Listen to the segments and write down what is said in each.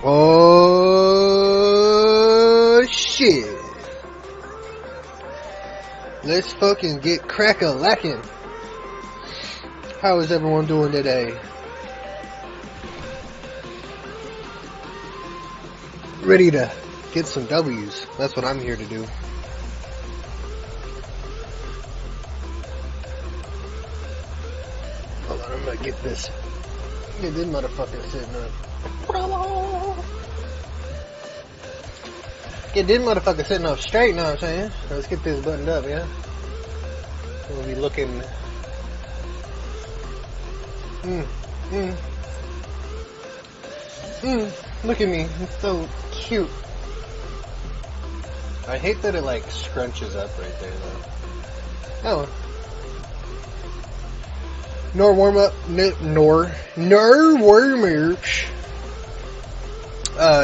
Oh shit. Let's fucking get crack-a-lackin'. How is everyone doing today? Ready to get some W's. That's what I'm here to do. Hold on, I'm gonna get this. Get this motherfucker sitting up. Get this motherfucker sitting up straight, know what I'm saying? Let's get this buttoned up, yeah? We'll be looking... Look at me, it's so cute. I hate that it like scrunches up right there though. Oh. Nor warm up, nor warm up.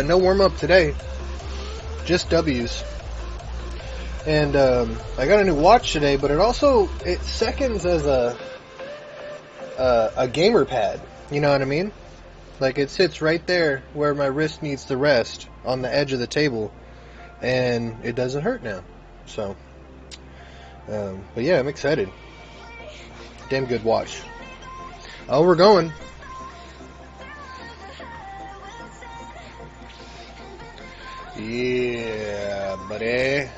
No warm up today. Just W's. And I got a new watch today, but it seconds as a gamer pad. You know what I mean? Like it sits right there where my wrist needs to rest on the edge of the table, and it doesn't hurt now. So, but yeah, I'm excited. Damn good watch. Oh, we're going. Yeah, buddy.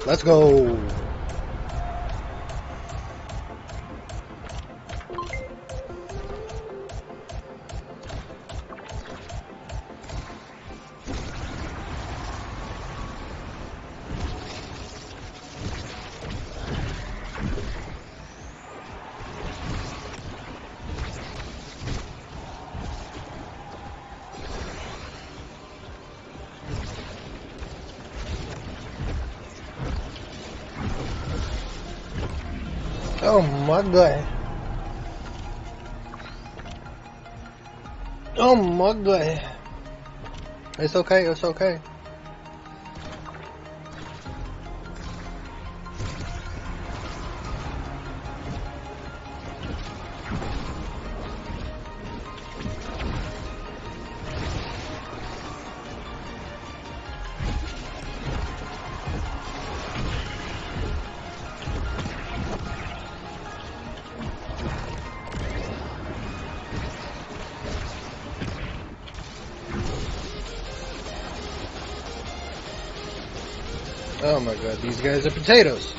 Let's go. Oh my god. Oh my god. It's okay, it's okay. Oh my god, these guys are potatoes.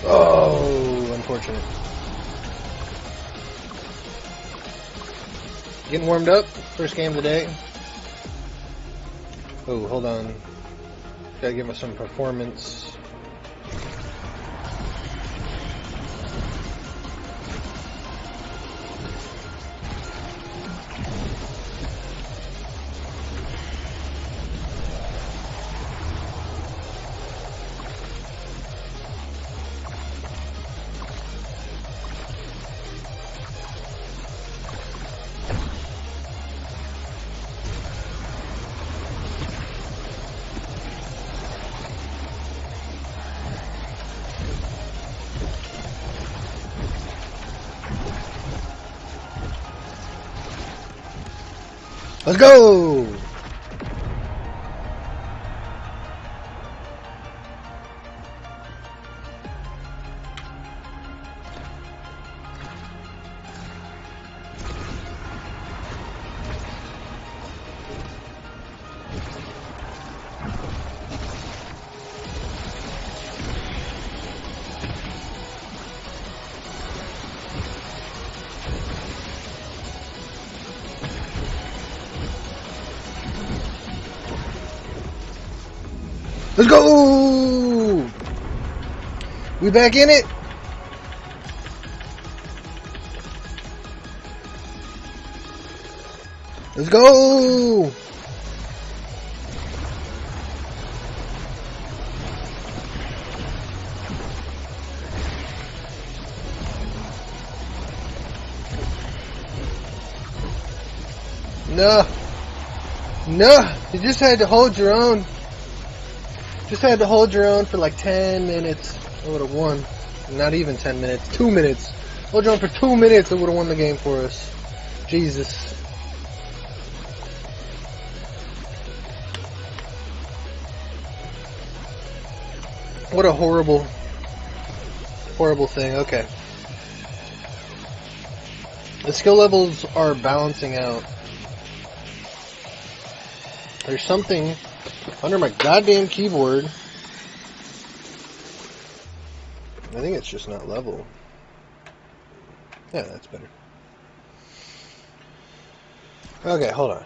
Oh, unfortunate. Getting warmed up. First game of the day. Oh, hold on. Gotta give us some performance. Let's go! Let's go! We back in it? Let's go! No. No! You just had to hold your own. Just had to hold your own for like 10 minutes. I would have won. Not even 10 minutes. 2 minutes. Hold your own for 2 minutes. I would have won the game for us. Jesus. What a horrible, horrible thing. Okay. The skill levels are balancing out. There's something under my goddamn keyboard. I think it's just not level. Yeah, that's better. Okay, hold on.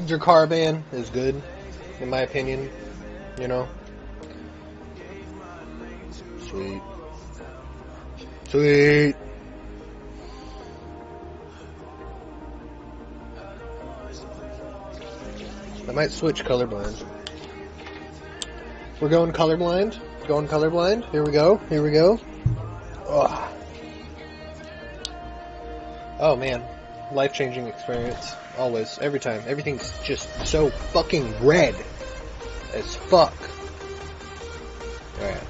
Dracarban is good, in my opinion. You know? Sweet. Sweet. I might switch colorblind. We're going colorblind. Going colorblind. Here we go. Here we go. Ugh. Oh man. Life-changing experience. Always. Every time. Everything's just so fucking red as fuck. Alright.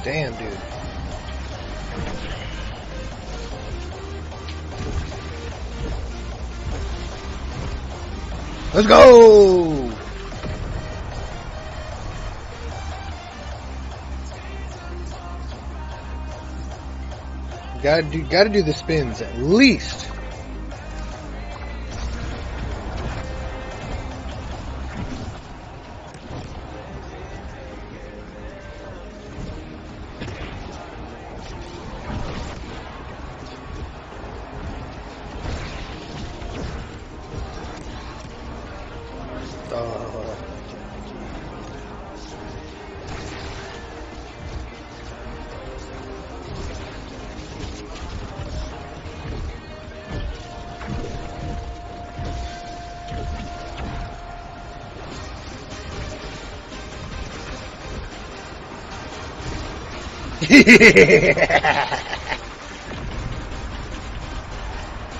Damn, dude. Let's go! Gotta do the spins at least.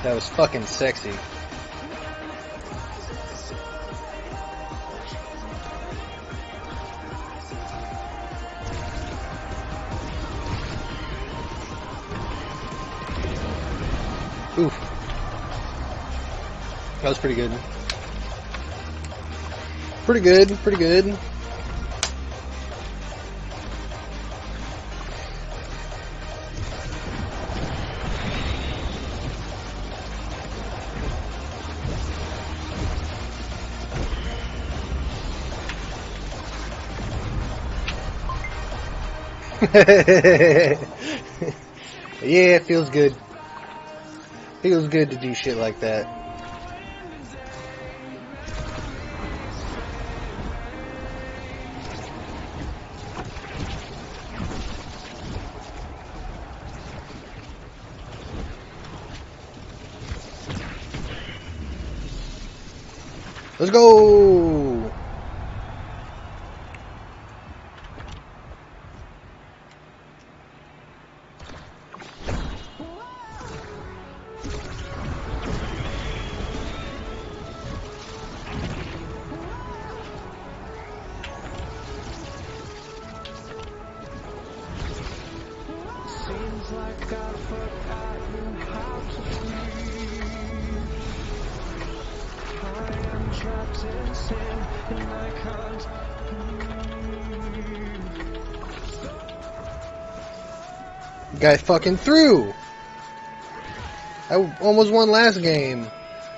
That was fucking sexy. Oof. That was pretty good. Pretty good, pretty good. Yeah, it feels good. Feels good to do shit like that. Let's go! Seems like I've forgotten how to breathe. I am trapped in sin and I can't breathe. Guy fucking through! I almost won last game.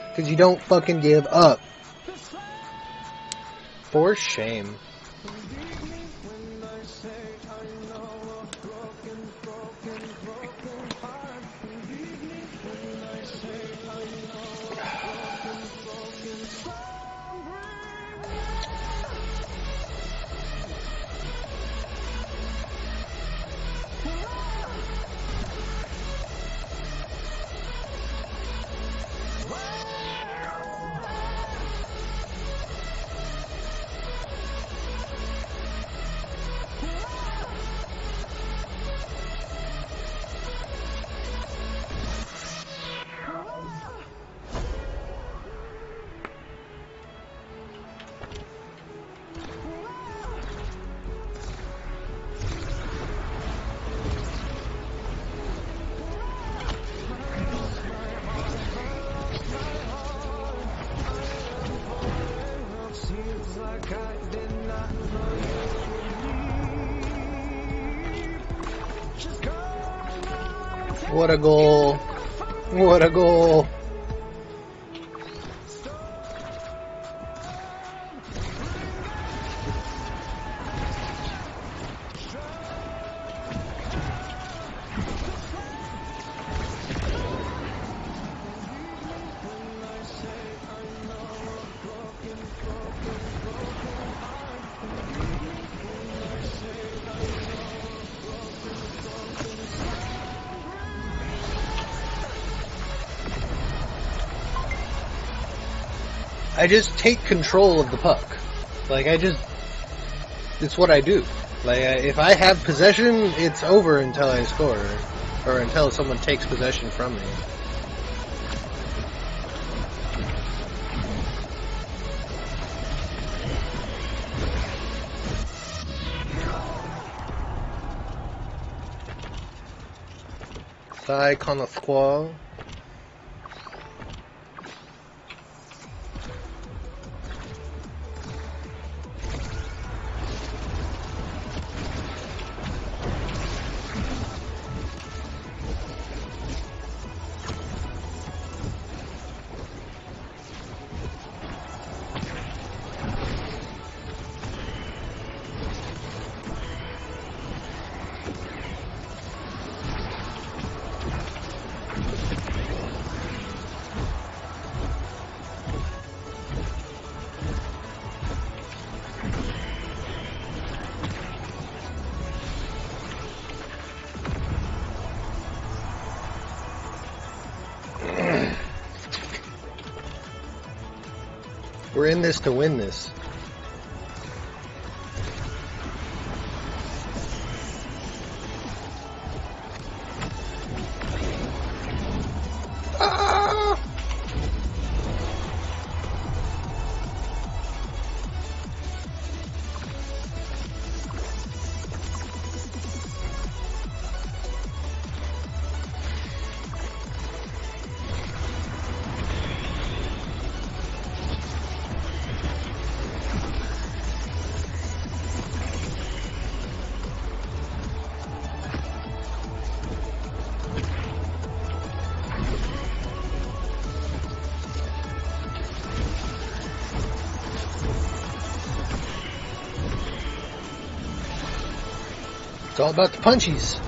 Because you don't fucking give up. For shame. What a goal. What a goal. I just take control of the puck. Like, it's what I do. Like, if I have possession, it's over until I score. Or until someone takes possession from me. Thigh con a squall. We're in this to win this. Ah! It's all about the punchies.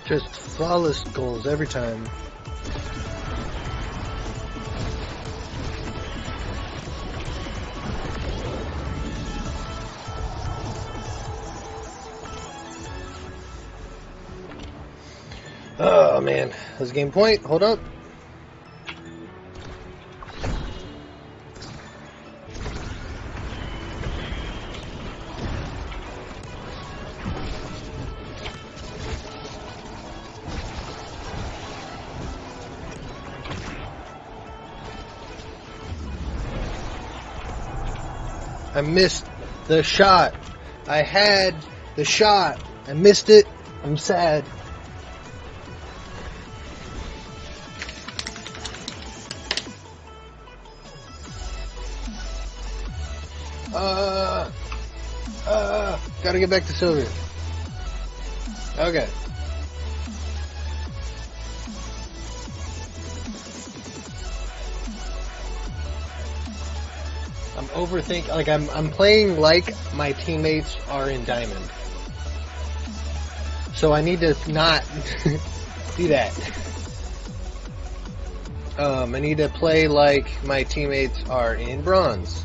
Just flawless goals every time. Oh man, that's game point. Hold up. I missed the shot. I had the shot. I missed it. I'm sad. Gotta get back to Sylvia. Okay. I'm overthinking, like I'm playing like my teammates are in Diamond. So I need to not do that. I need to play like my teammates are in Bronze.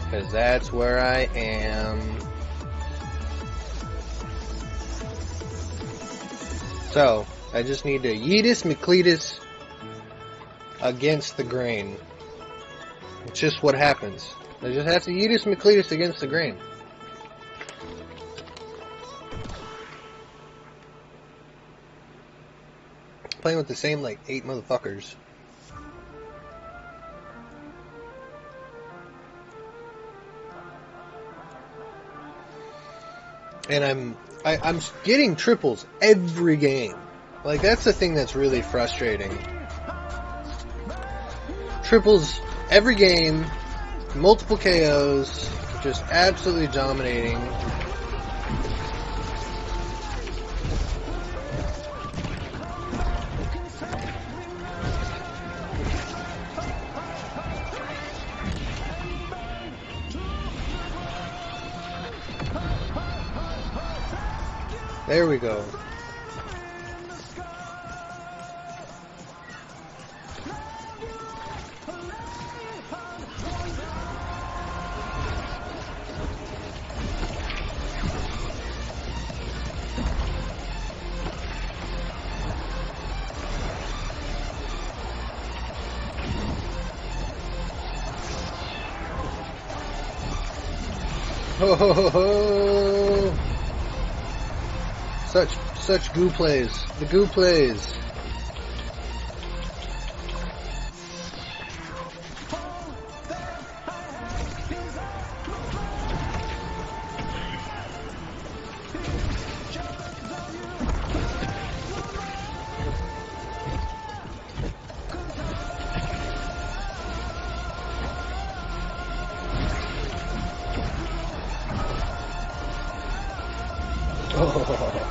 Because that's where I am. So, I just need to Yeetus McCletus against the grain. It's just what happens. I just have to Yeetus McCletus against the grain. Playing with the same, like, 8 motherfuckers. And I'm getting triples every game. Like, that's the thing that's really frustrating. Triples every game, multiple KOs, just absolutely dominating. There we go. Ho ho ho ho! Such goo plays. The goo plays. Oh.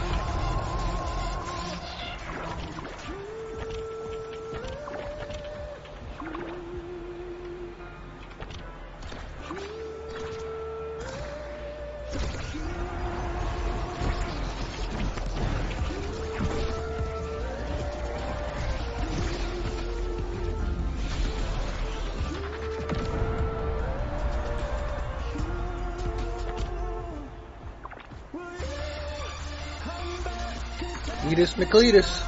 Yeetus McCletus.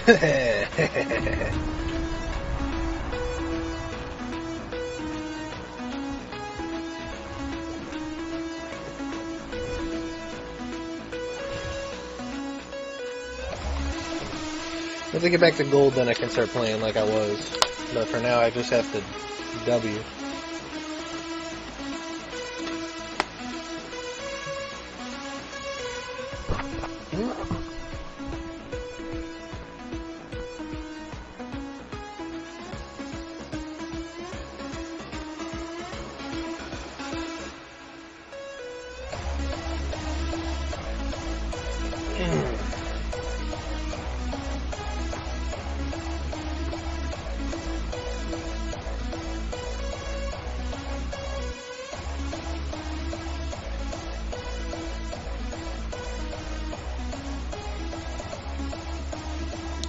Once I get back to gold, then I can start playing like I was. But for now, I just have to W.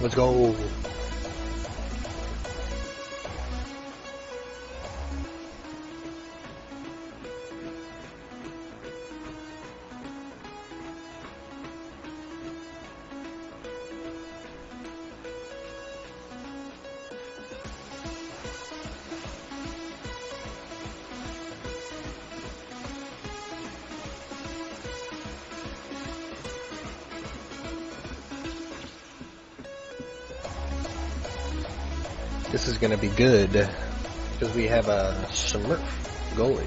Let's go. This is going to be good because we have a Smurf goalie.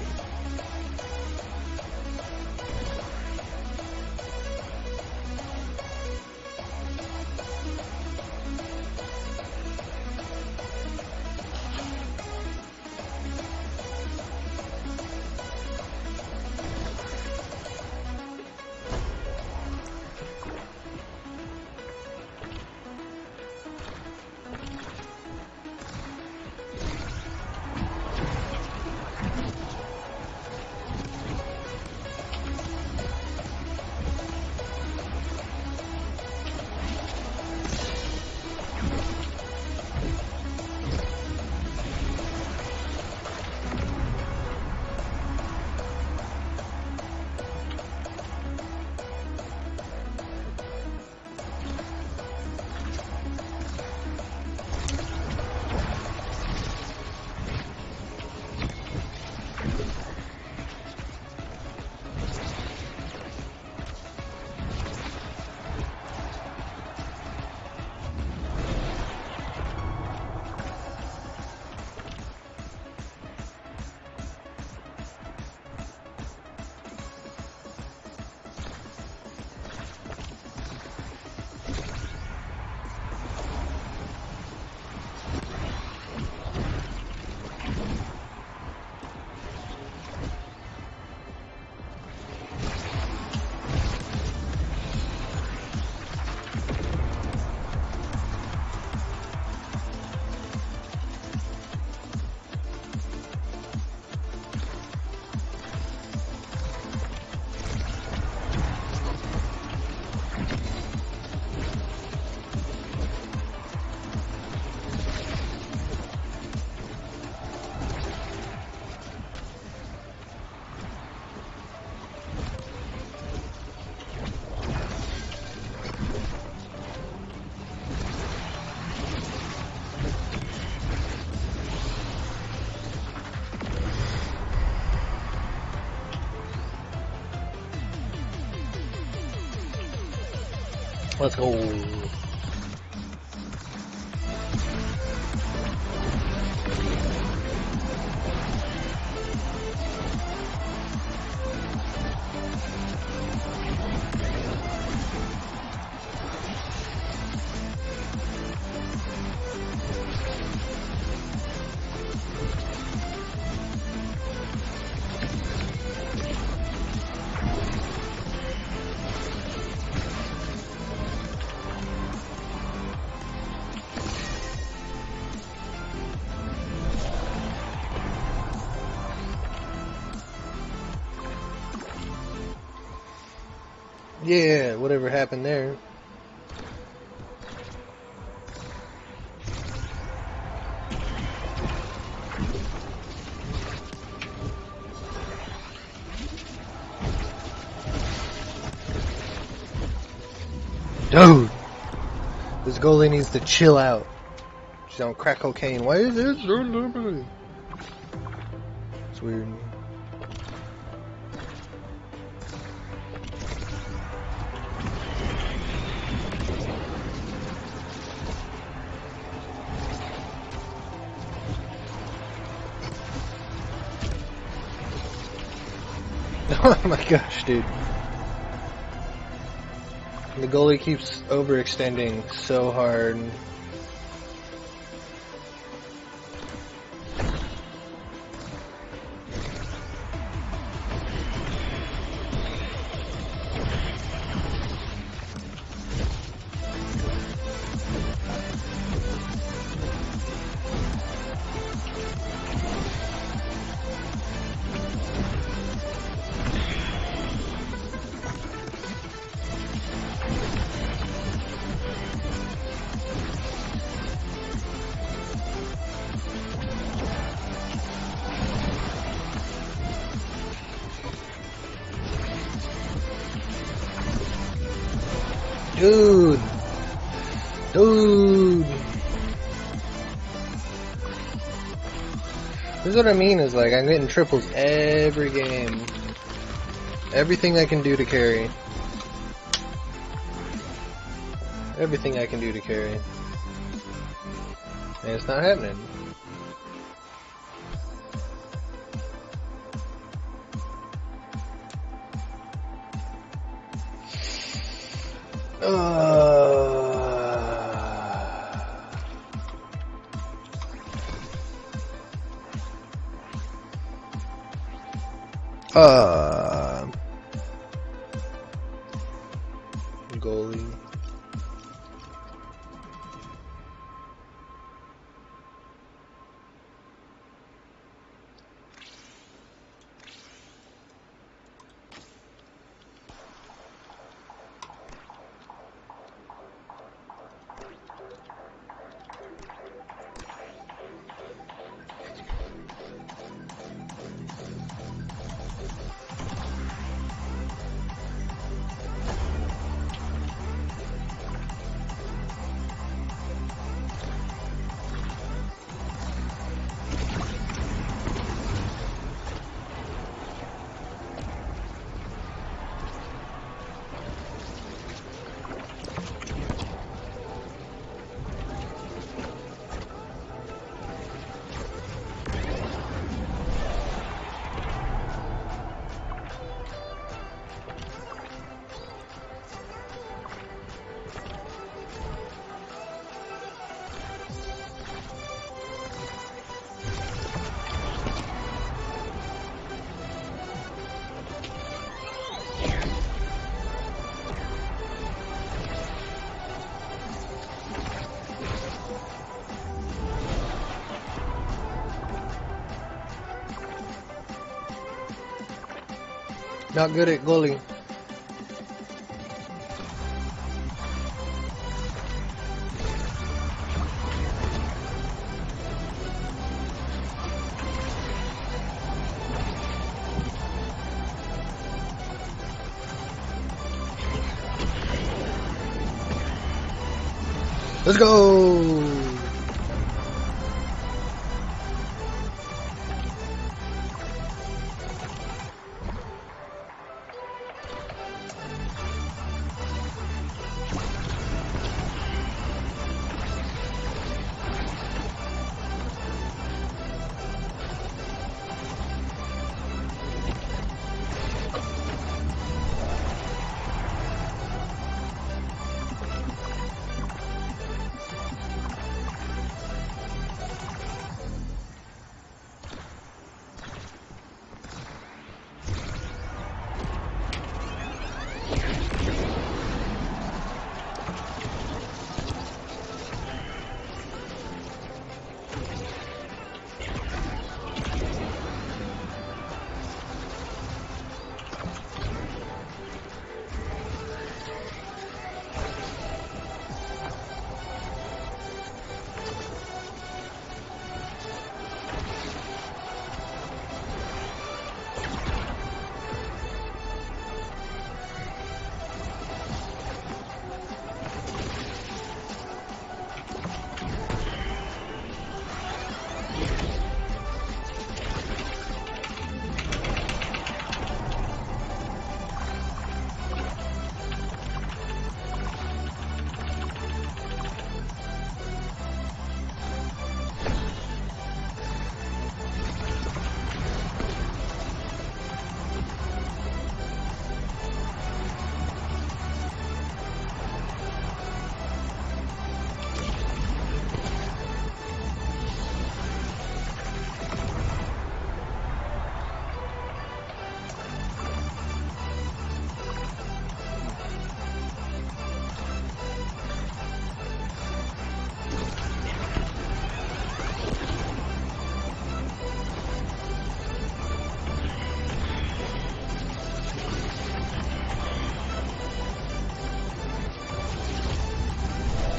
Let's go. Yeah, whatever happened there. Dude, this goalie needs to chill out. She's on crack cocaine. Why is this? It's weird. Oh my gosh, dude. The goalie keeps overextending so hard. Dude! This is what I mean, is like, I'm getting triples every game. Everything I can do to carry. Everything I can do to carry. And it's not happening. Goalie. Not good at goalie. Let's go!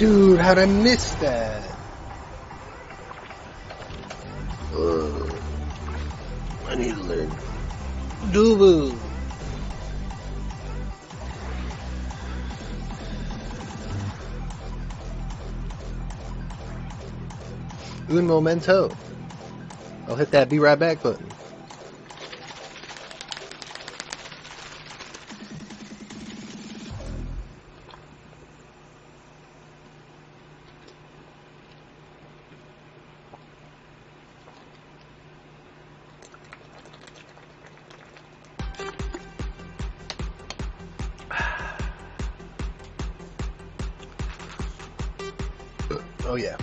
Dude, how'd I miss that? Ugh. I need to learn. Dubu. Un momento. I'll hit that be right back button. Oh yeah.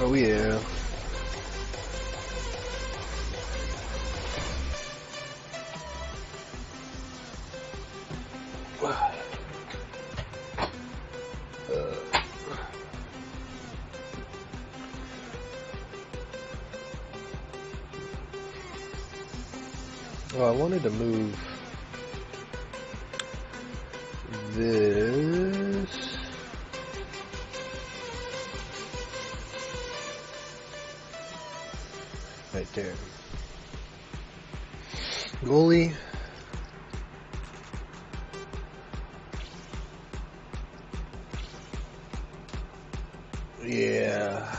Oh yeah. Oh, I wanted to move this. Right there. Goalie. Yeah.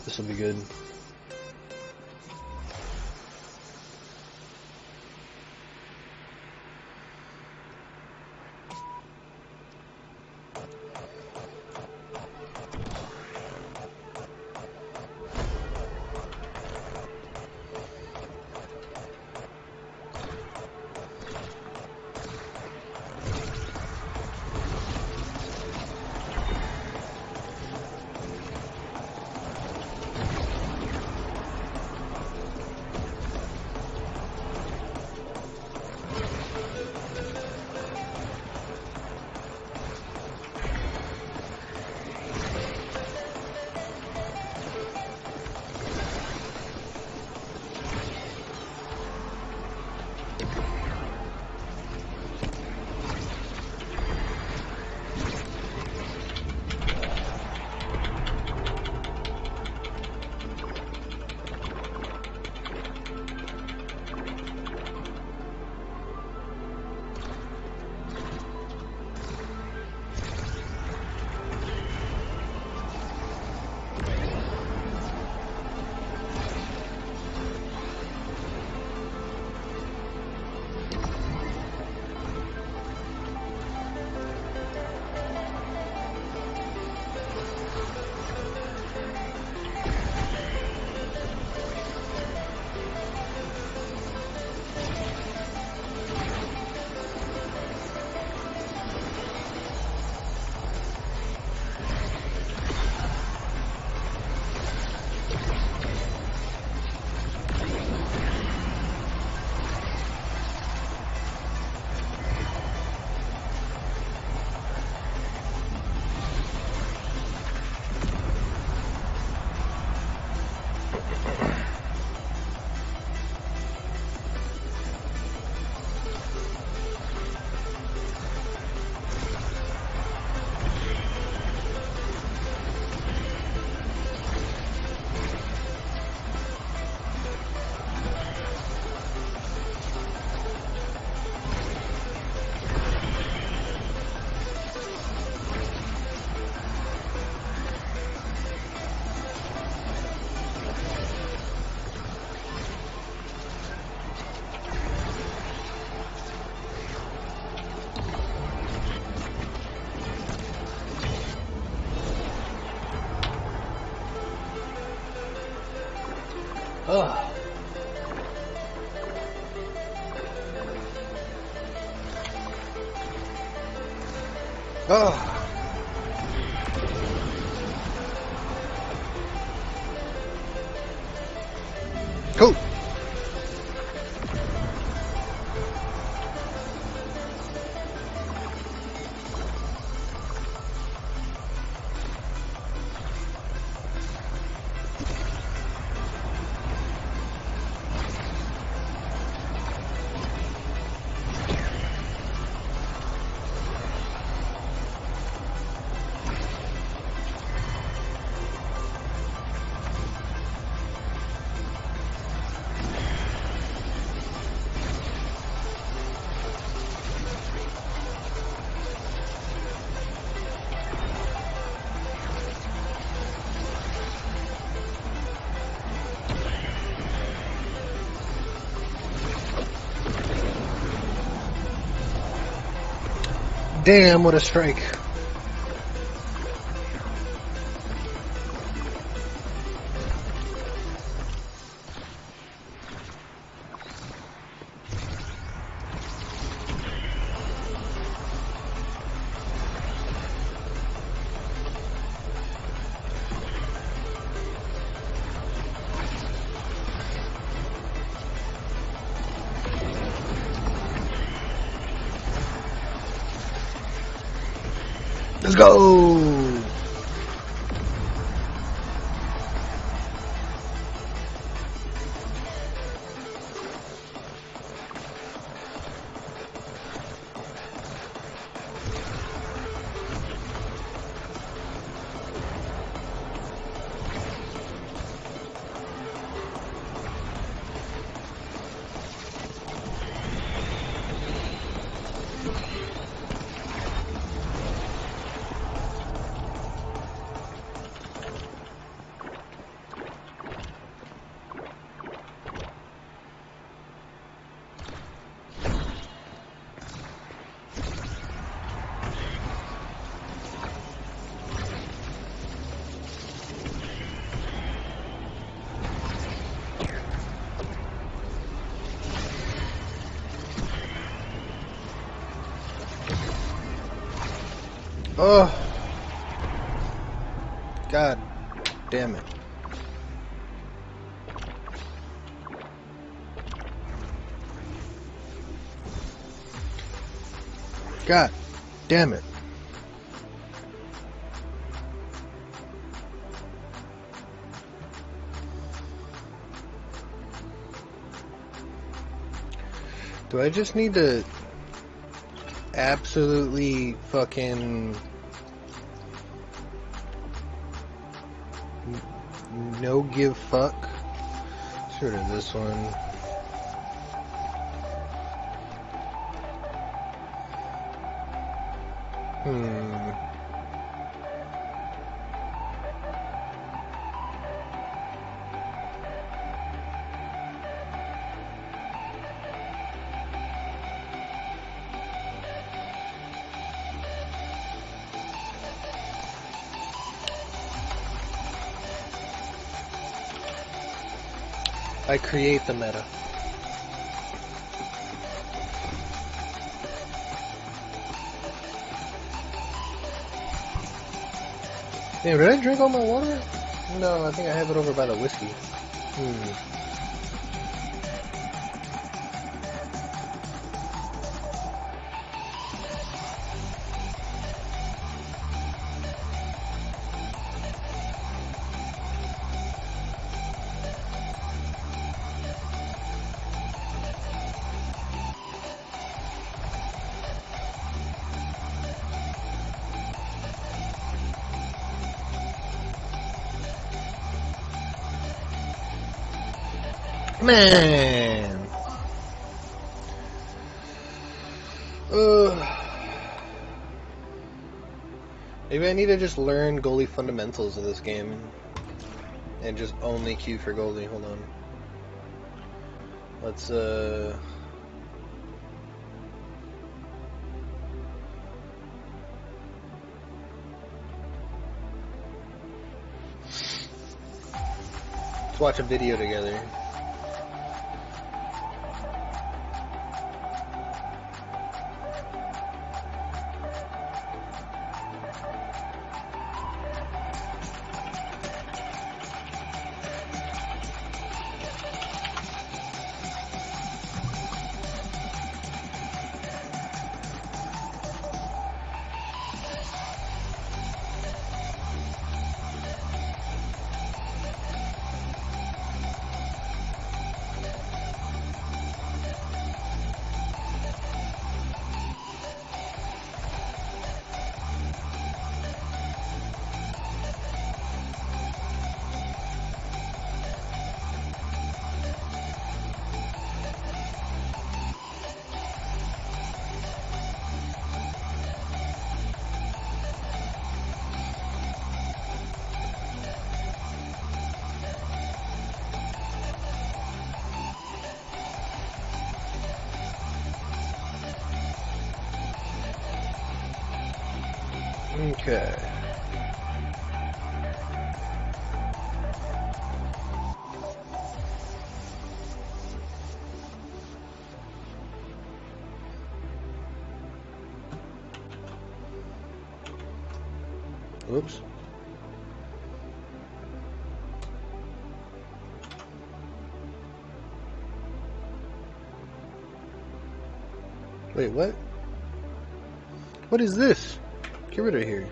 This will be good. Ugh. Ugh. Cool. Damn, what a strike. Let's go! Oh, God damn it. God damn it. Do I just need to absolutely fucking no give fuck? Sort of this one. I create the meta. Damn, did I drink all my water? No, I think I have it over by the whiskey. Man. Maybe I need to just learn goalie fundamentals of this game and just only queue for goalie. Hold on. Let's Let's watch a video together. Okay. Oops. Wait, what? What is this? Get rid of here.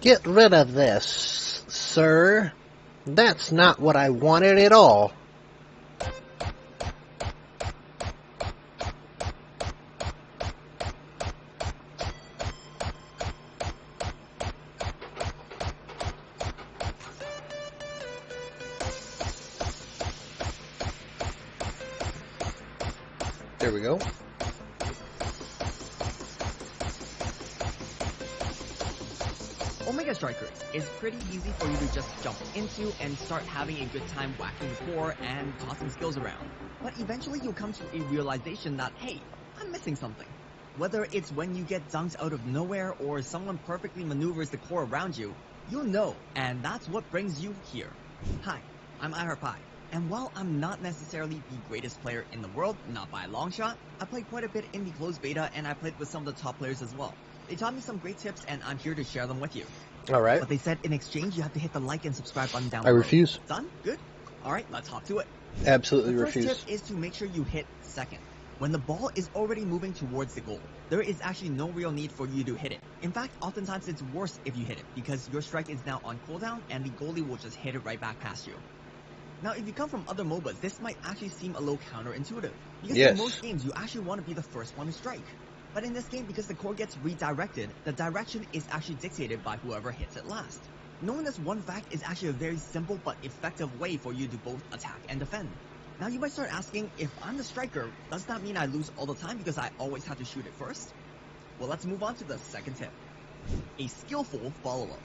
Get rid of this, sir. That's not what I wanted at all. There we go. Omega Strikers is pretty easy for you to just jump into and start having a good time whacking the core and tossing skills around. But eventually you'll come to a realization that, hey, I'm missing something. Whether it's when you get dunked out of nowhere or someone perfectly maneuvers the core around you, you'll know, and that's what brings you here. Hi, I'm iHeartPie, and while I'm not necessarily the greatest player in the world, not by a long shot, I played quite a bit in the closed beta and I played with some of the top players as well. They taught me some great tips and I'm here to share them with you. Alright. But they said in exchange you have to hit the like and subscribe button down below. I refuse. Done? Good? Alright, let's hop to it. Absolutely The first refuse. tip is to make sure you hit second. When the ball is already moving towards the goal, there is actually no real need for you to hit it. In fact, oftentimes it's worse if you hit it, because your strike is now on cooldown and the goalie will just hit it right back past you. Now, if you come from other MOBAs, this might actually seem a little counterintuitive, because Yes. in most games you actually want to be the first one to strike. But in this game, because the core gets redirected, the direction is actually dictated by whoever hits it last. Knowing this one fact is actually a very simple but effective way for you to both attack and defend. Now you might start asking, if I'm the striker, does that mean I lose all the time because I always have to shoot it first? Well, let's move on to the second tip. A skillful follow-up.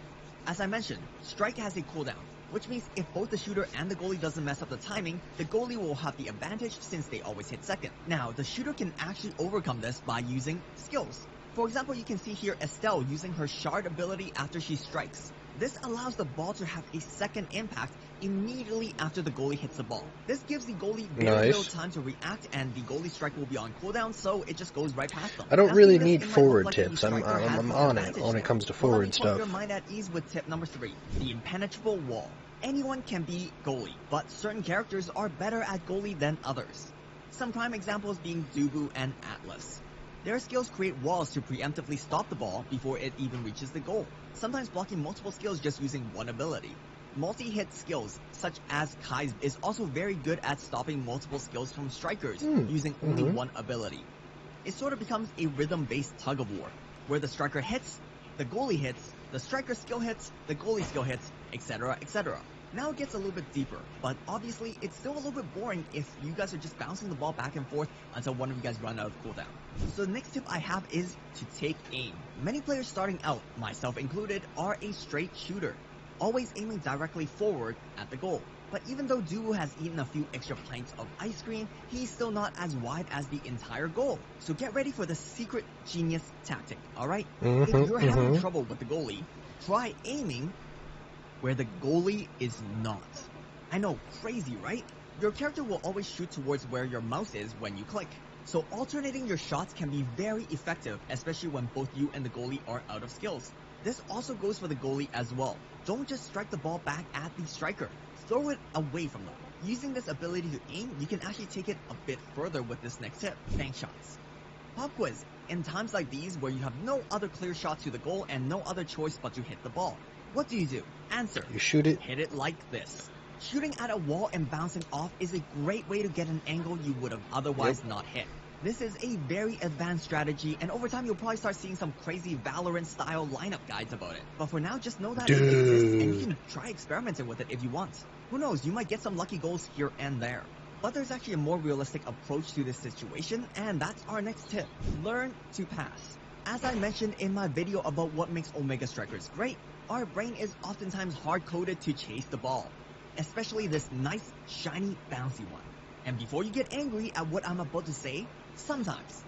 As I mentioned, strike has a cooldown, which means if both the shooter and the goalie doesn't mess up the timing, the goalie will have the advantage since they always hit second. Now, the shooter can actually overcome this by using skills. For example, you can see here Estelle using her shard ability after she strikes. This allows the ball to have a second impact immediately after the goalie hits the ball. This gives the goalie very little time to react and the goalie strike will be on cooldown, so it just goes right past them. I don't Now, really seeing this, need it might forward look like the tips. I'm striker has the on it advantage when there. it comes to Well, let me forward put stuff. your mind at ease with tip number 3, the impenetrable wall. Anyone can be goalie, but certain characters are better at goalie than others. Some prime examples being Dubu and Atlas. Their skills create walls to preemptively stop the ball before it even reaches the goal, sometimes blocking multiple skills just using one ability. Multi-hit skills, such as Kai's, is also very good at stopping multiple skills from strikers using only one ability. It sort of becomes a rhythm-based tug-of-war, where the striker hits, the goalie hits, the striker skill hits, the goalie skill hits, etc, etc. Now it gets a little bit deeper, but obviously it's still a little bit boring if you guys are just bouncing the ball back and forth until one of you guys run out of cooldown. So the next tip I have is to take aim. Many players starting out, myself included, are a straight shooter, always aiming directly forward at the goal. But even though Dubu has eaten a few extra pints of ice cream, he's still not as wide as the entire goal. So get ready for the secret genius tactic, alright? If you're having trouble with the goalie, try aiming where the goalie is not. I know, crazy, right? Your character will always shoot towards where your mouse is when you click. So alternating your shots can be very effective, especially when both you and the goalie are out of skills. This also goes for the goalie as well. Don't just strike the ball back at the striker. Throw it away from them. Using this ability to aim, you can actually take it a bit further with this next tip, bank shots. Pop quiz. In times like these where you have no other clear shot to the goal and no other choice but to hit the ball, what do you do? Answer. You shoot it. Hit it like this. Shooting at a wall and bouncing off is a great way to get an angle you would have otherwise not hit. This is a very advanced strategy, and over time you'll probably start seeing some crazy Valorant-style lineup guides about it. But for now, just know that it exists, and you can try experimenting with it if you want. Who knows, you might get some lucky goals here and there. But there's actually a more realistic approach to this situation, and that's our next tip. Learn to pass. As I mentioned in my video about what makes Omega Strikers great, our brain is oftentimes hard-coded to chase the ball. Especially this nice, shiny, bouncy one. And before you get angry at what I'm about to say, sometimes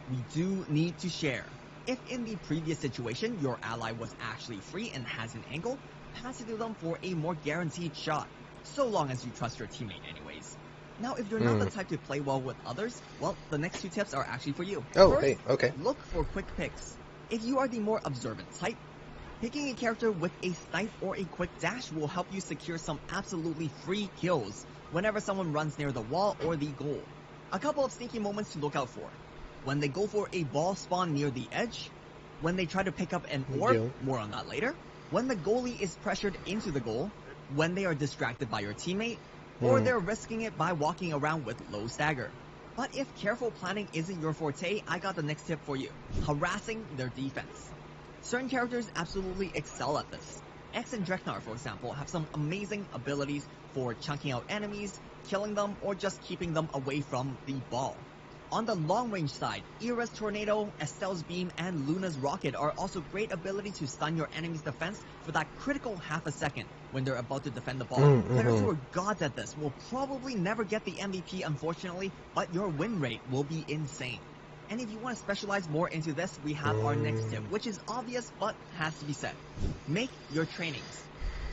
we do need to share. If in the previous situation your ally was actually free and has an angle, pass it to them for a more guaranteed shot, so long as you trust your teammate anyways. Now if you're not the type to play well with others, well, the next two tips are actually for you. Oh, First, hey, okay. look for quick picks. If you are the more observant type, picking a character with a snipe or a quick dash will help you secure some absolutely free kills whenever someone runs near the wall or the goal. A couple of sneaky moments to look out for. When they go for a ball spawn near the edge, when they try to pick up an orb, more on that later, when the goalie is pressured into the goal, when they are distracted by your teammate, or they're risking it by walking around with low stagger. But if careful planning isn't your forte, I got the next tip for you. Harassing their defense. Certain characters absolutely excel at this. X and Dreknar, for example, have some amazing abilities for chunking out enemies, killing them, or just keeping them away from the ball. On the long-range side, Era's Tornado, Estelle's Beam, and Luna's Rocket are also great abilities to stun your enemy's defense for that critical half a second when they're about to defend the ball. Players who are gods at this will probably never get the MVP, unfortunately, but your win rate will be insane. And if you want to specialize more into this, we have our next tip, which is obvious but has to be said. Make your trainings.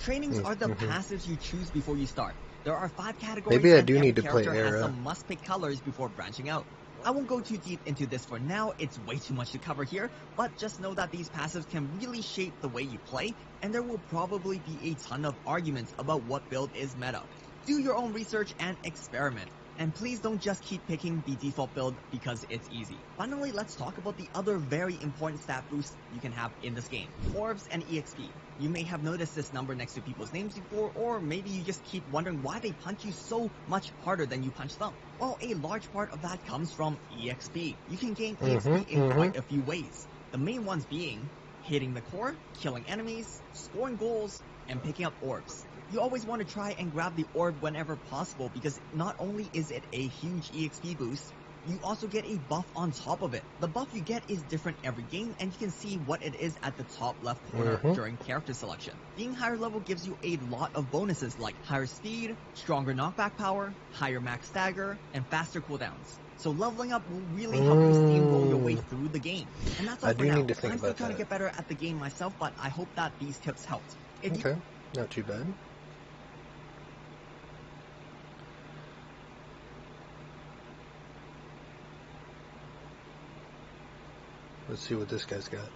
Trainings are the passives you choose before you start. There are 5 categories, Maybe I and do every need to play character has Era. some must-pick colors before branching out. I won't go too deep into this for now, it's way too much to cover here, but just know that these passives can really shape the way you play, and there will probably be a ton of arguments about what build is meta. Do your own research and experiment. And please don't just keep picking the default build because it's easy. Finally, let's talk about the other very important stat boost you can have in this game. Orbs and EXP. You may have noticed this number next to people's names before, or maybe you just keep wondering why they punch you so much harder than you punch them. Well, a large part of that comes from EXP. You can gain EXP in quite a few ways. The main ones being hitting the core, killing enemies, scoring goals, and picking up orbs. You always want to try and grab the orb whenever possible because not only is it a huge EXP boost, you also get a buff on top of it. The buff you get is different every game, and you can see what it is at the top left corner during character selection. Being higher level gives you a lot of bonuses like higher speed, stronger knockback power, higher max stagger, and faster cooldowns. So leveling up will really help you steamroll your way through the game. And that's all for now. Need to think I'm still about trying to that. get better at the game myself, but I hope that these tips helped. Okay, not too bad. Let's see what this guy's got.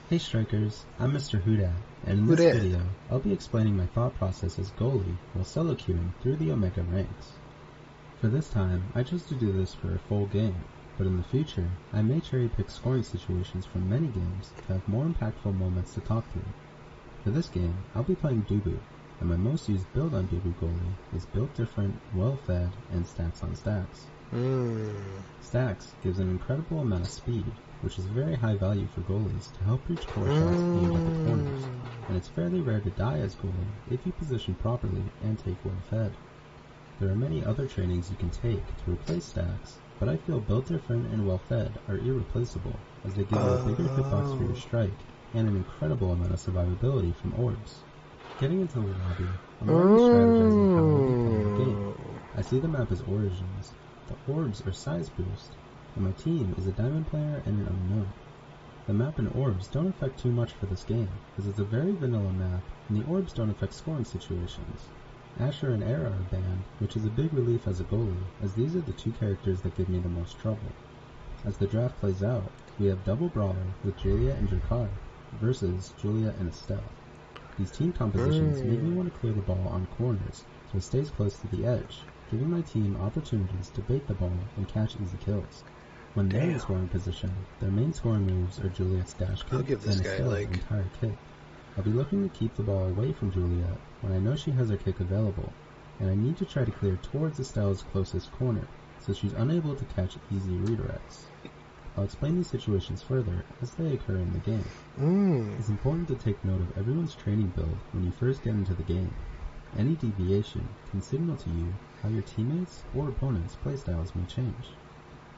Hey Strikers, I'm Mr. Huda, and in this Huda. video, I'll be explaining my thought process as goalie while solo queuing through the Omega ranks. For this time, I chose to do this for a full game, but in the future, I may cherry pick scoring situations from many games to have more impactful moments to talk through. For this game, I'll be playing Dubu, and my most used build on Dubu goalie is built different, well-fed, and stacks on stacks. Stacks gives an incredible amount of speed, which is very high value for goalies to help reach core shots aimed at the corners, and it's fairly rare to die as goalie if you position properly and take well fed. There are many other trainings you can take to replace stacks, but I feel built different and well fed are irreplaceable as they give you a bigger hitbox for your strike and an incredible amount of survivability from orbs. Getting into the lobby, I'm already strategizing how I'll be playing the game. I see the map as Origins. The orbs are size boost, and my team is a diamond player and an unknown. The map and orbs don't affect too much for this game, as it's a very vanilla map, and the orbs don't affect scoring situations. Asher and Era are banned, which is a big relief as a goalie, as these are the two characters that give me the most trouble. As the draft plays out, we have double brawler with Julia and Drakkar versus Julia and Estelle. These team compositions make me want to clear the ball on corners, so it stays close to the edge, giving my team opportunities to bait the ball and catch easy kills. When they're in scoring position, their main scoring moves are Juliet's dash kick and Estelle's entire kick. I'll be looking to keep the ball away from Juliet when I know she has her kick available, and I need to try to clear towards Estelle's closest corner, so she's unable to catch easy redirects. I'll explain these situations further as they occur in the game. It's important to take note of everyone's training build when you first get into the game. Any deviation can signal to you how your teammates or opponents' playstyles may change.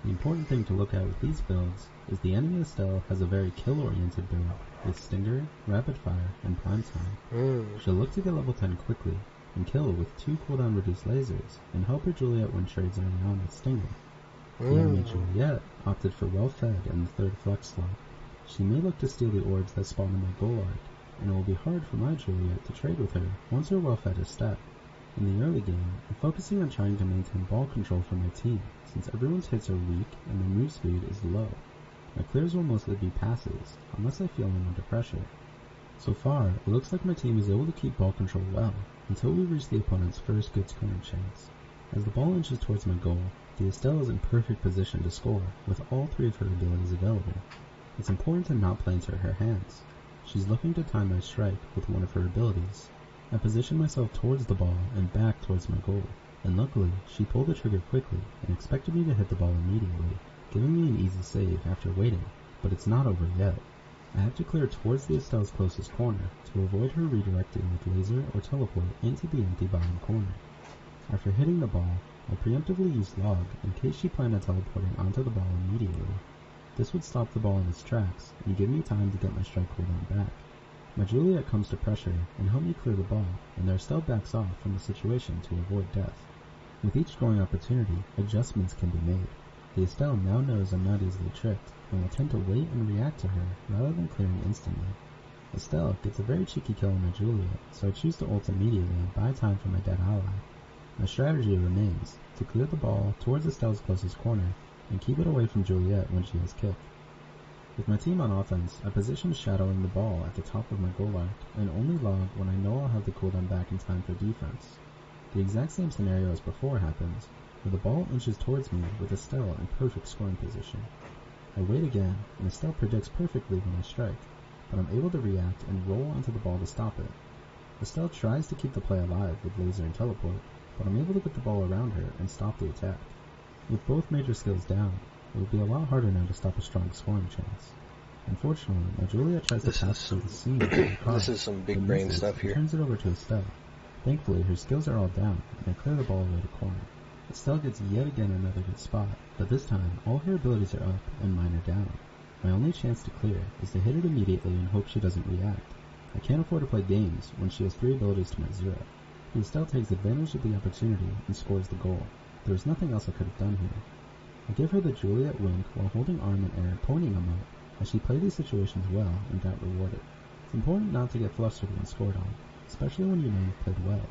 The important thing to look at with these builds is the enemy Estelle has a very kill-oriented build with Stinger, Rapid Fire, and Prime Time. She'll look to get level 10 quickly and kill with 2 cooldown reduced lasers and help her Juliet win trades early on with Stinger. The enemy Juliet opted for Well-Fed in the 3rd flex slot. She may look to steal the orbs that spawn in my goal arc, and it will be hard for my Juliet to trade with her once her Well-Fed is stacked. In the early game, I'm focusing on trying to maintain ball control for my team, since everyone's hits are weak and their move speed is low. My clears will mostly be passes, unless I feel I'm under pressure. So far, it looks like my team is able to keep ball control well, until we reach the opponent's first good scoring chance. As the ball inches towards my goal, the Estelle is in perfect position to score, with all 3 of her abilities available. It's important to not play into her hands. She's looking to time my strike with one of her abilities. I position myself towards the ball and back towards my goal, and luckily she pulled the trigger quickly and expected me to hit the ball immediately, giving me an easy save after waiting, but it's not over yet. I have to clear towards the Estelle's closest corner to avoid her redirecting with laser or teleport into the empty bottom corner. After hitting the ball, I preemptively used log in case she planned on teleporting onto the ball immediately. This would stop the ball in its tracks and give me time to get my strike cooldown back. My Juliet comes to pressure and help me clear the ball, and their Estelle backs off from the situation to avoid death. With each scoring opportunity, adjustments can be made. The Estelle now knows I'm not easily tricked, and will tend to wait and react to her rather than clearing instantly. Estelle gets a very cheeky kill on my Juliet, so I choose to ult immediately and buy time for my dead ally. My strategy remains to clear the ball towards Estelle's closest corner, and keep it away from Juliet when she has kick. With my team on offense, I position shadowing the ball at the top of my goal arc, and only log when I know I'll have the cooldown back in time for defense. The exact same scenario as before happens, where the ball inches towards me with Estelle in perfect scoring position. I wait again, and Estelle predicts perfectly when I strike, but I'm able to react and roll onto the ball to stop it. Estelle tries to keep the play alive with laser and teleport, but I'm able to get the ball around her and stop the attack. With both major skills down, it will be a lot harder now to stop a strong scoring chance. Unfortunately, my Juliet tries to pass through the seam with the car, This is some big brain stuff here. Turns it over to Estelle. Thankfully, her skills are all down, and I clear the ball away to corner. Estelle gets yet again another good spot, but this time, all her abilities are up and mine are down. My only chance to clear is to hit it immediately and hope she doesn't react. I can't afford to play games when she has 3 abilities to my 0. The Estelle takes advantage of the opportunity and scores the goal. There was nothing else I could have done here. I give her the Juliet wink while holding arm and air pointing them out, as she played these situations well and got rewarded. It's important not to get flustered when scored on, especially when you know you've played well.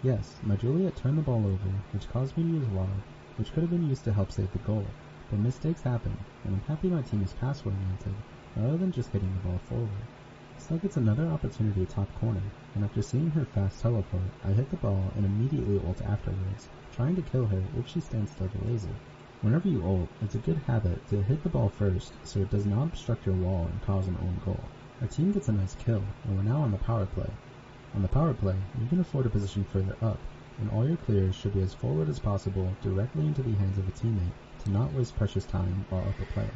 Yes, my Juliet turned the ball over, which caused me to use log, which could have been used to help save the goal, but mistakes happen, and I'm happy my team is pass-oriented, rather than just hitting the ball forward. Estelle gets another opportunity top corner, and after seeing her fast teleport, I hit the ball and immediately ult afterwards, trying to kill her if she stands still to laser. Whenever you ult, it's a good habit to hit the ball first so it does not obstruct your wall and cause an own goal. Our team gets a nice kill, and we're now on the power play. On the power play, you can afford a position further up, and all your clears should be as forward as possible directly into the hands of a teammate to not waste precious time while up a player.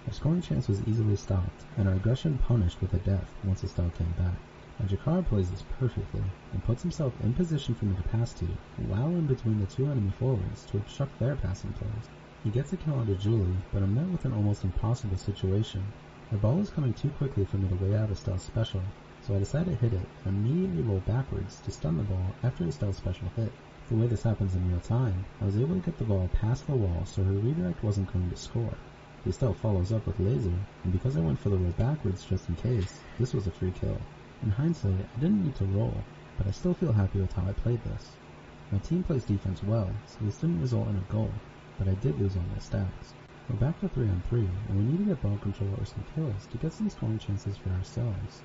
Our scoring chance was easily stopped, and our aggression punished with a death once Estelle came back. And Drakkar plays this perfectly, and puts himself in position for me to pass to, while in between the 2 enemy forwards to obstruct their passing plays. He gets a kill onto Julie, but I'm met with an almost impossible situation. The ball is coming too quickly for me to weigh out Estelle's special, so I decide to hit it and immediately roll backwards to stun the ball after Estelle's special hit. The way this happens in real time, I was able to get the ball past the wall so her redirect wasn't going to score. Estelle follows up with laser, and because I went for the roll backwards just in case, this was a free kill. In hindsight, I didn't need to roll, but I still feel happy with how I played this. My team plays defense well, so this didn't result in a goal, but I did lose all my stacks. We're back to 3-on-3, and we need to get ball control or some kills to get some scoring chances for ourselves.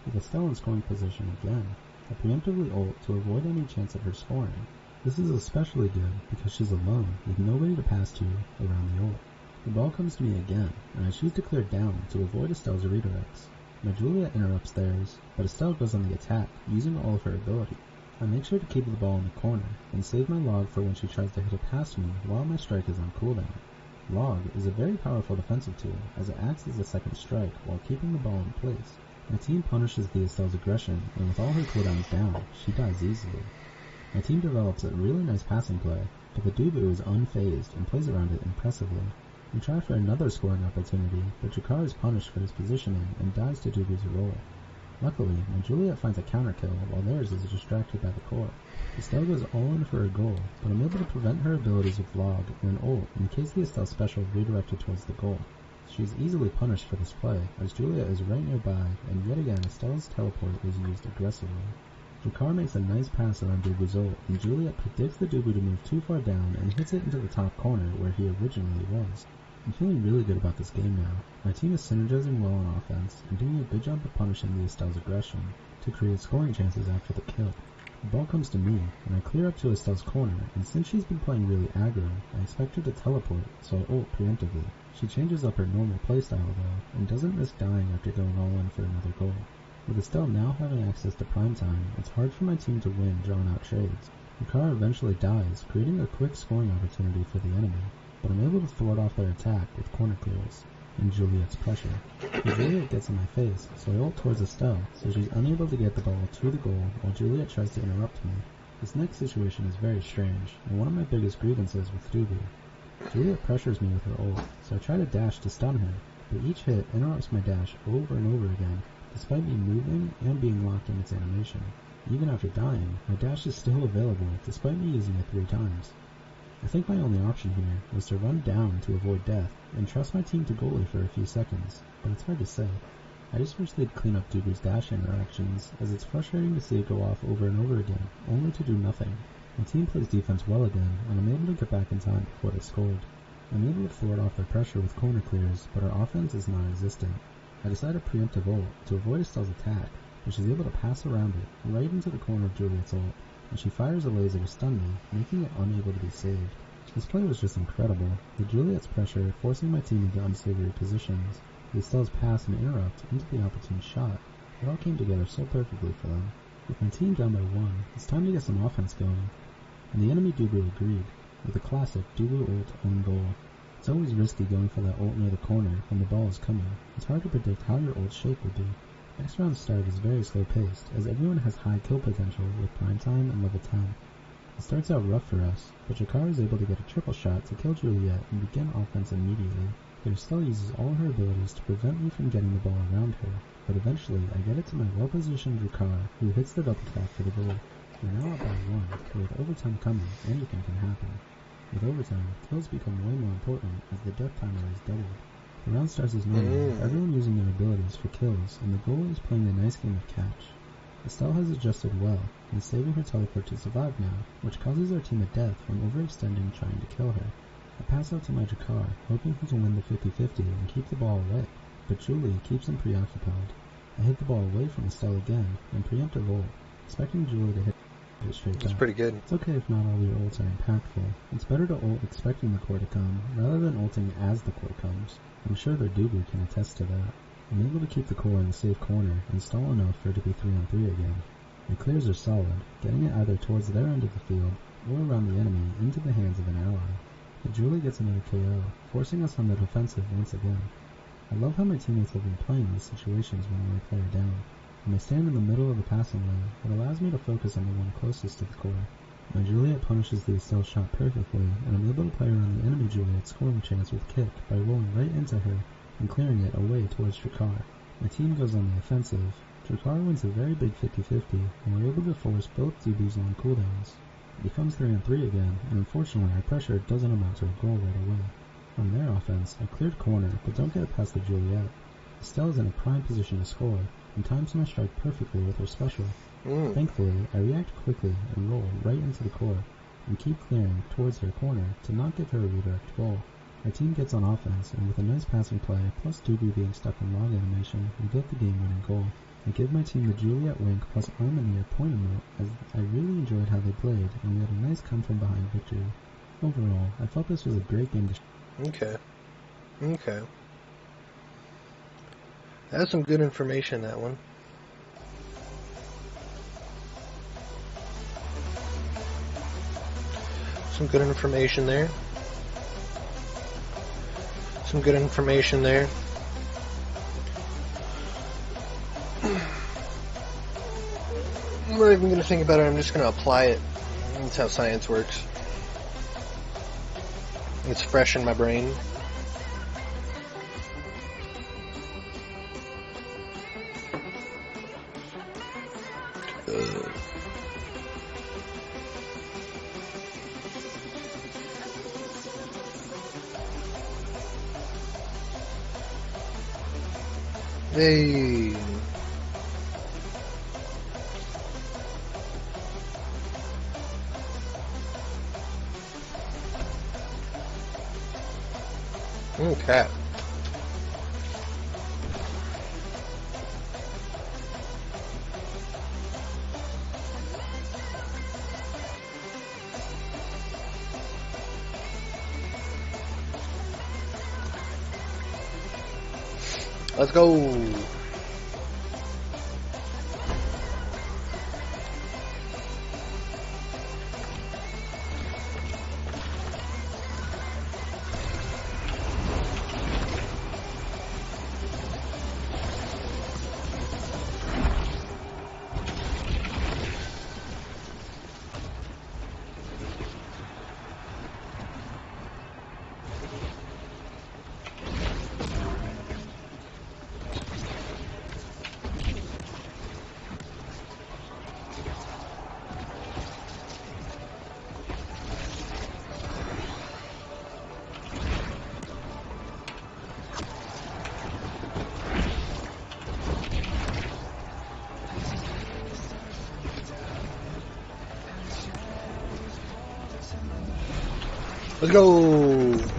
With Estelle in scoring position again, I preemptively ult to avoid any chance of her scoring. This is especially good because she's alone with nobody to pass to around the ult. The ball comes to me again, and I choose to clear down to avoid Estelle's redirects. My Juliet interrupts theirs, but Estelle goes on the attack, using all of her ability. I make sure to keep the ball in the corner, and save my log for when she tries to hit it past me while my strike is on cooldown. Log is a very powerful defensive tool, as it acts as a second strike while keeping the ball in place. My team punishes the Estelle's aggression, and with all her cooldowns down, she dies easily. My team develops a really nice passing play, but the Dubu is unfazed and plays around it impressively. We try for another scoring opportunity, but Jakar is punished for his positioning and dies to Dubu's roll. Luckily, my Juliet finds a counter kill while theirs is distracted by the core. Estelle goes all in for a goal, but I'm able to prevent her abilities with Log and an ult in case the Estelle special redirected towards the goal. She is easily punished for this play, as Juliet is right nearby, and yet again Estelle's teleport is used aggressively. Jakar makes a nice pass around Dubu's ult, and Juliet predicts the Dubu to move too far down and hits it into the top corner where he originally was. I'm feeling really good about this game now. My team is synergizing well on offense and doing a good job of punishing the Estelle's aggression to create scoring chances after the kill. The ball comes to me, and I clear up to Estelle's corner, and since she's been playing really aggro, I expect her to teleport, so I ult preemptively. She changes up her normal playstyle though, and doesn't risk dying after going all in for another goal. With Estelle now having access to prime time, it's hard for my team to win drawn-out trades. Jakar eventually dies, creating a quick scoring opportunity for the enemy, but I'm able to thwart off their attack with corner clears and Juliet's pressure. But Juliet gets in my face, so I ult towards Estelle, so she's unable to get the ball to the goal while Juliet tries to interrupt me. This next situation is very strange, and one of my biggest grievances with Dubu. Juliet pressures me with her ult, so I try to dash to stun her, but each hit interrupts my dash over and over again, despite me moving and being locked in its animation. Even after dying, my dash is still available, despite me using it 3 times. I think my only option here was to run down to avoid death and trust my team to goalie for a few seconds, but it's hard to say. I just wish they'd clean up Dubu's dash interactions, as it's frustrating to see it go off over and over again, only to do nothing. My team plays defense well again, and I'm able to get back in time before they scored. I'm able to thwart off their pressure with corner clears, but our offense is non-existent. I decide a preemptive ult to avoid Estelle's attack, but she's able to pass around it, right into the corner of Juliet's ult, and she fires a laser to stun me, making it unable to be saved. This play was just incredible, with Juliet's pressure forcing my team into unsavory positions, with Estelle's pass and interrupt into the opportune shot. It all came together so perfectly for them. With my team down by 1, it's time to get some offense going, and the enemy Dubu agreed, with a classic Dubu ult own goal. It's always risky going for that ult near the corner when the ball is coming. It's hard to predict how your ult's shape will be. Next round's start is very slow paced, as everyone has high kill potential with prime time and level 10. It starts out rough for us, but Jakar is able to get a triple shot to kill Juliet and begin offense immediately. But Estelle uses all her abilities to prevent me from getting the ball around her, but eventually I get it to my well-positioned Jakar, who hits the double tap for the goal. We're now up by 1, but with overtime coming, anything can happen. With overtime, kills become way more important as the death timer is doubled. The round starts as normal, with everyone using their abilities for kills, and the goalie is playing a nice game of catch. Estelle has adjusted well, and is saving her teleport to survive now, which causes our team a death from overextending trying to kill her. I pass out to my Jakar, hoping he can win the 50-50 and keep the ball away, but Julie keeps him preoccupied. I hit the ball away from Estelle again, and preemptive ult, expecting Julie to hit it straight back. That's pretty good. It's okay if not all your ults are impactful. It's better to ult expecting the core to come, rather than ulting as the core comes. I'm sure their Dubu can attest to that. I'm able to keep the core in the safe corner and stall enough for it to be 3-on-3 again. My clears are solid, getting it either towards their end of the field or around the enemy into the hands of an ally. But Julie gets another KO, forcing us on the defensive once again. I love how my teammates have been playing these situations when we're a player down. When I stand in the middle of the passing lane, it allows me to focus on the one closest to the core. My Juliet punishes the Estelle shot perfectly, and I'm able to play around the enemy Juliet's scoring chance with kick by rolling right into her and clearing it away towards Jakar. My team goes on the offensive. Jakar wins a very big 50-50, and we're able to force both DBs on cooldowns. It becomes 3-on-3 again, and unfortunately our pressure doesn't amount to a goal right away. On their offense, I cleared corner, but don't get it past the Juliet. Estelle's in a prime position to score, and times my strike perfectly with her special. Thankfully, I react quickly and roll right into the core, and keep clearing towards her corner to not give her a redirect goal. My team gets on offense, and with a nice passing play, plus Dubu being stuck in log animation, we get the game-winning goal. I give my team the Juliet wink plus arm in the air point emote, as I really enjoyed how they played, and we had a nice come-from-behind victory. Overall, I felt this was a great game to Okay. Okay. That's some good information, that one. Some good information there. Some good information there. I'm not even going to think about it. I'm just going to apply it. That's how science works. It's fresh in my brain. Hey. Okay. Let's go. Let's go.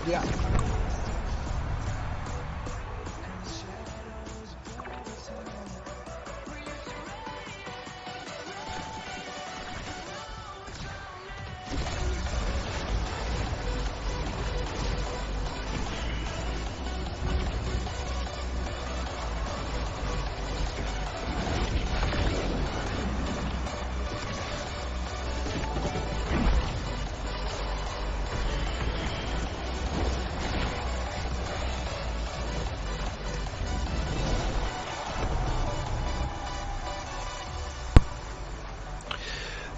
Yeah.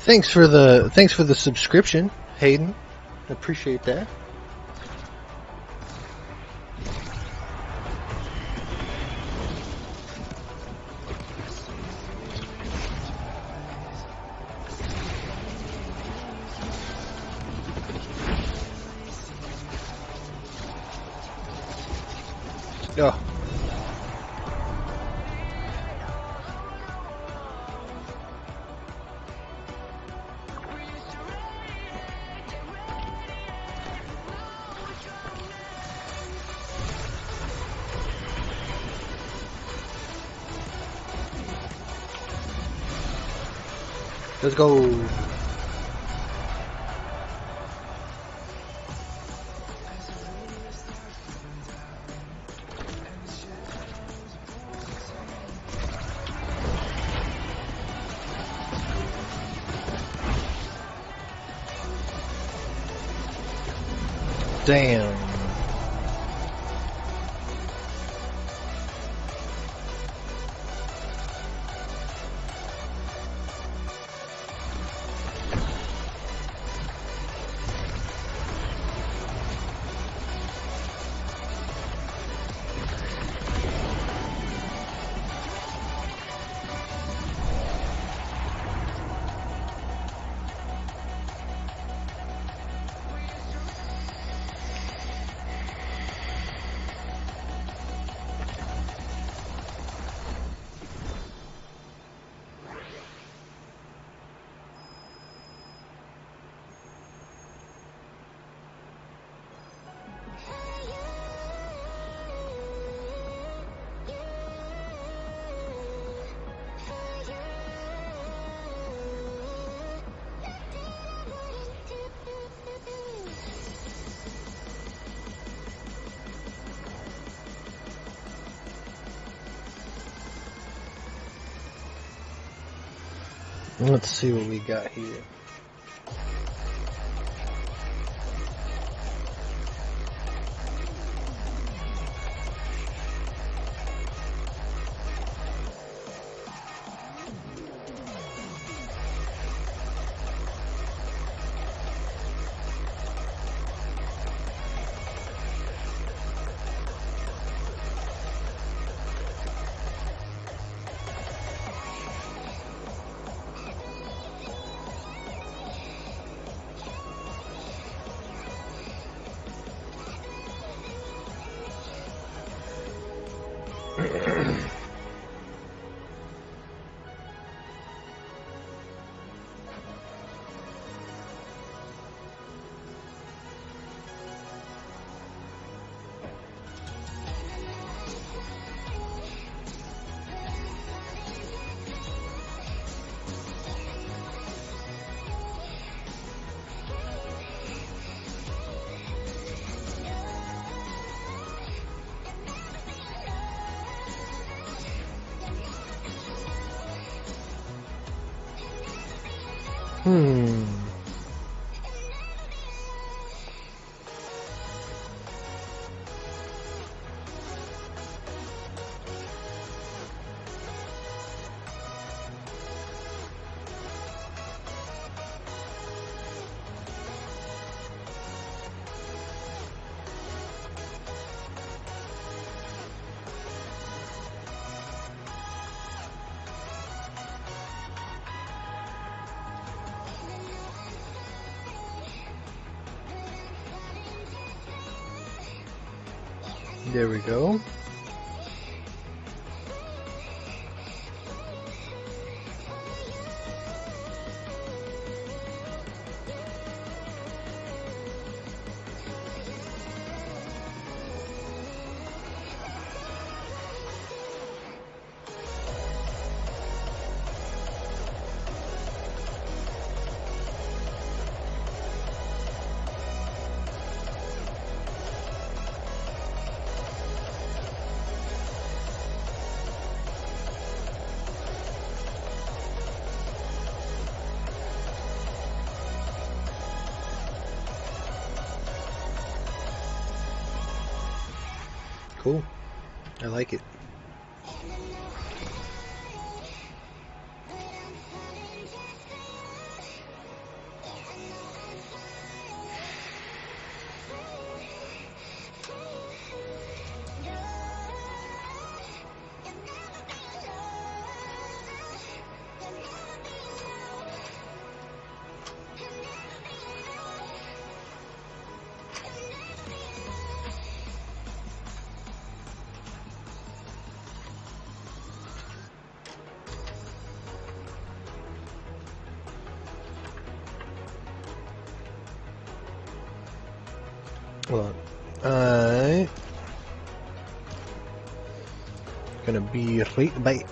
Thanks for the subscription, Hayden. Appreciate that. Oh. Let's go. Damn. Let's see what we got here. There we go. Cool. I like it. Well, I'm gonna be right back.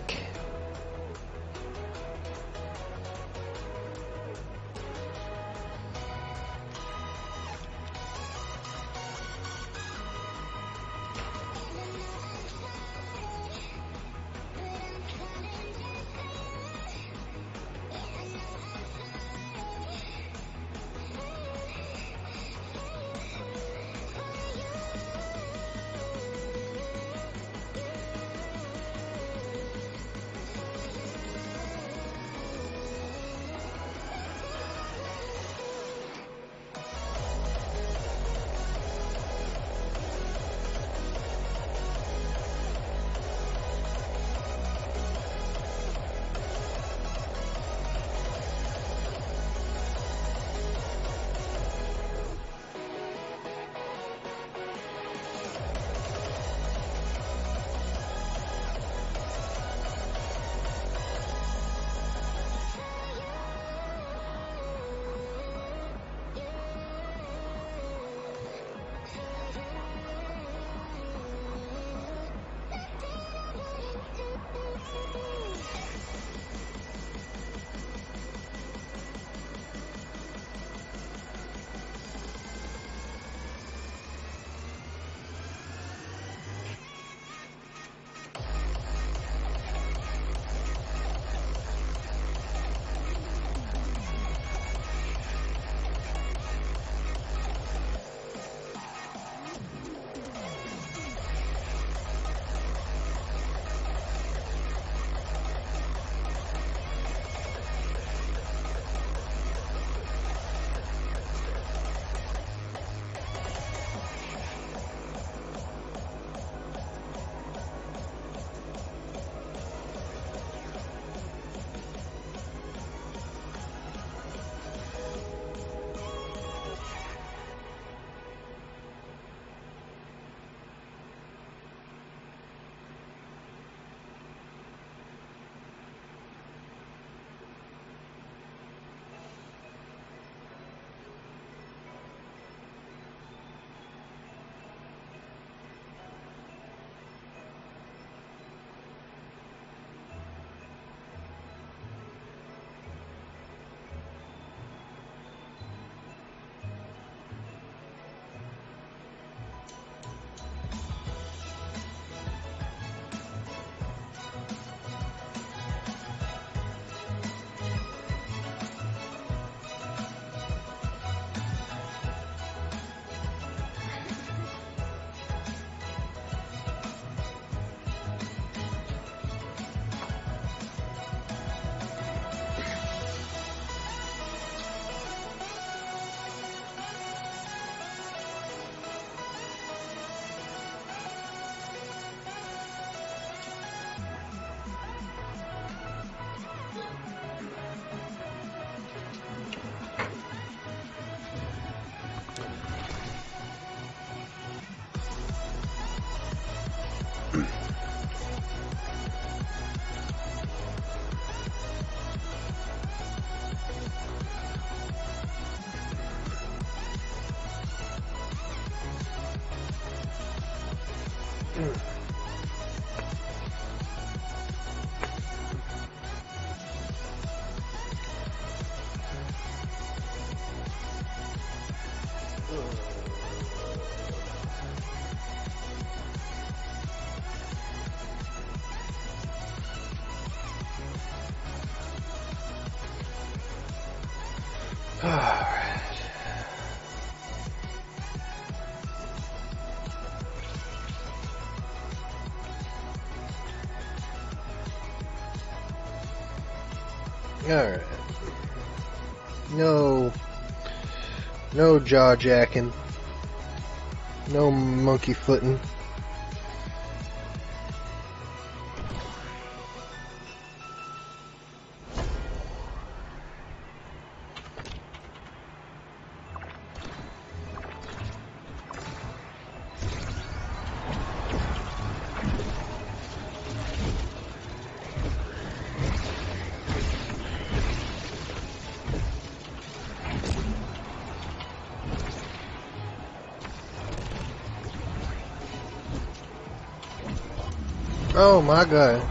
Alright. Alright. No jaw jacking. No monkey footing. Oh my god.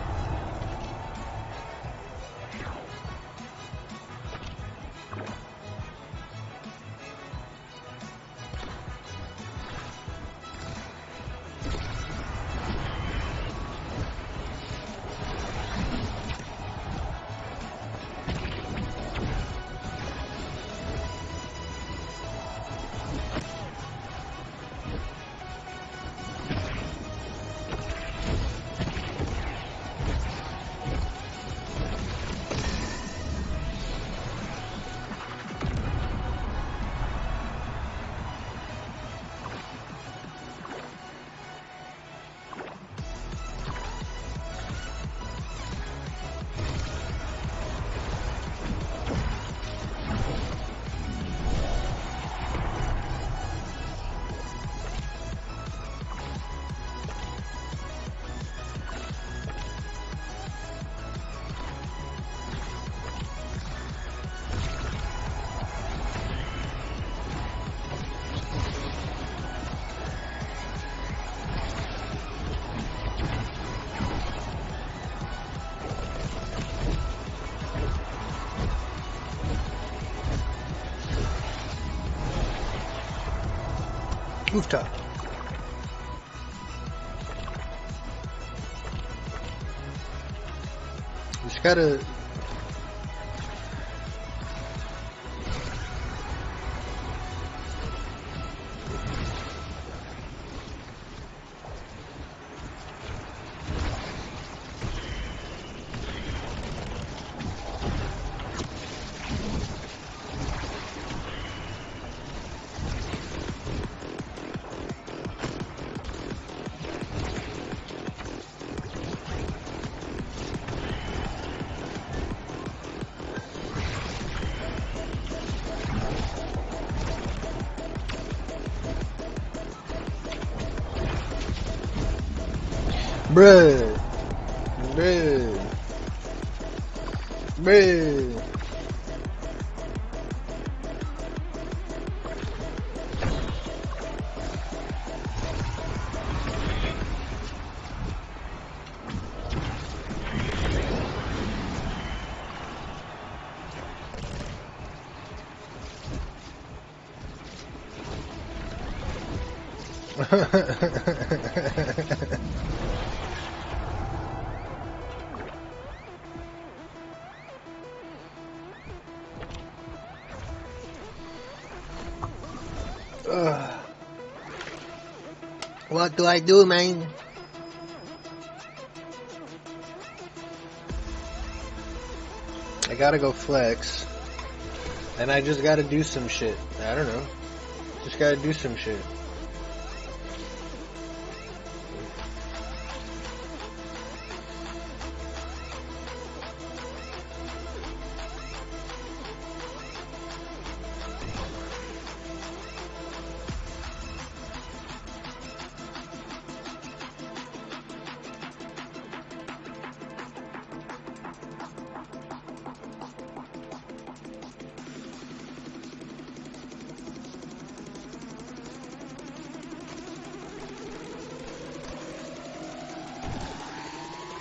Rooftop. Just gotta. Bruh. Bruh. Bruh. What do I do, man? I gotta go flex. And I just gotta do some shit. I don't know. Just gotta do some shit.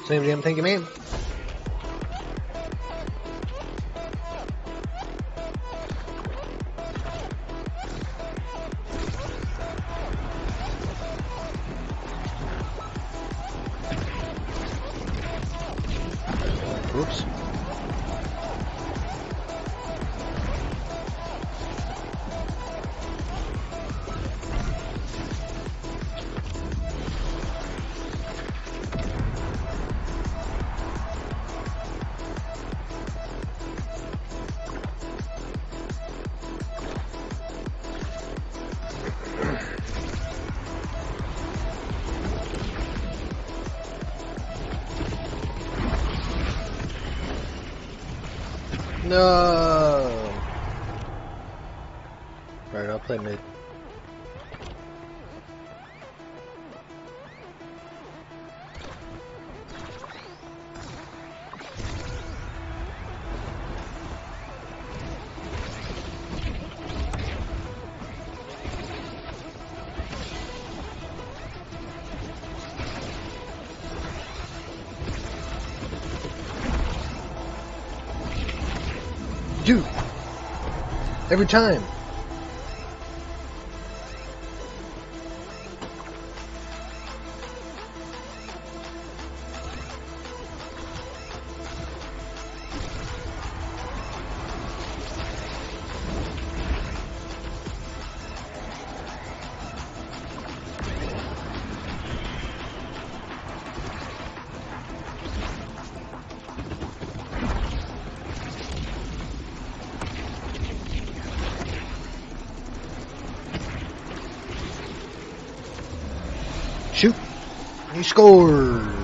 Same damn thing, man. Whoops. No. Alright, I'll play mid. Dude! Every time! Shoot! He scores!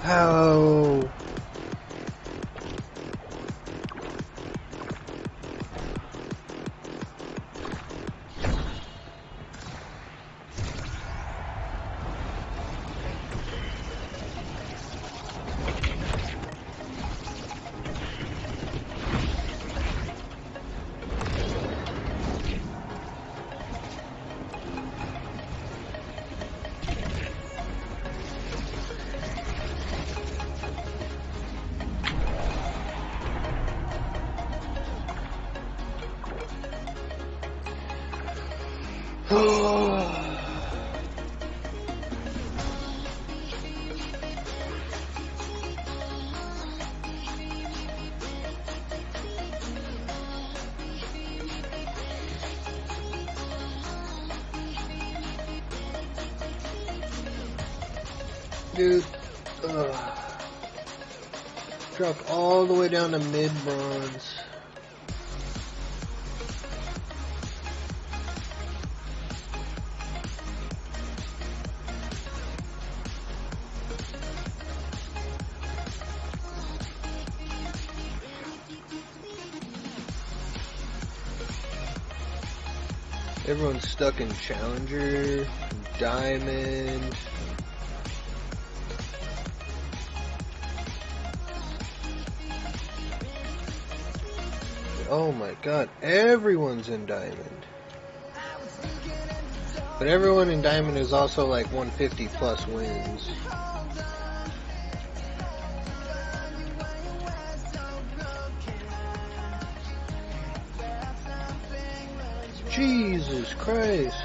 How? Dude, dropped all the way down to mid bronze. Everyone's stuck in Challenger, Diamond. Oh my god, everyone's in Diamond. But everyone in Diamond is also like 150 plus wins. Jesus Christ.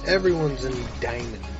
Everyone's in diamond.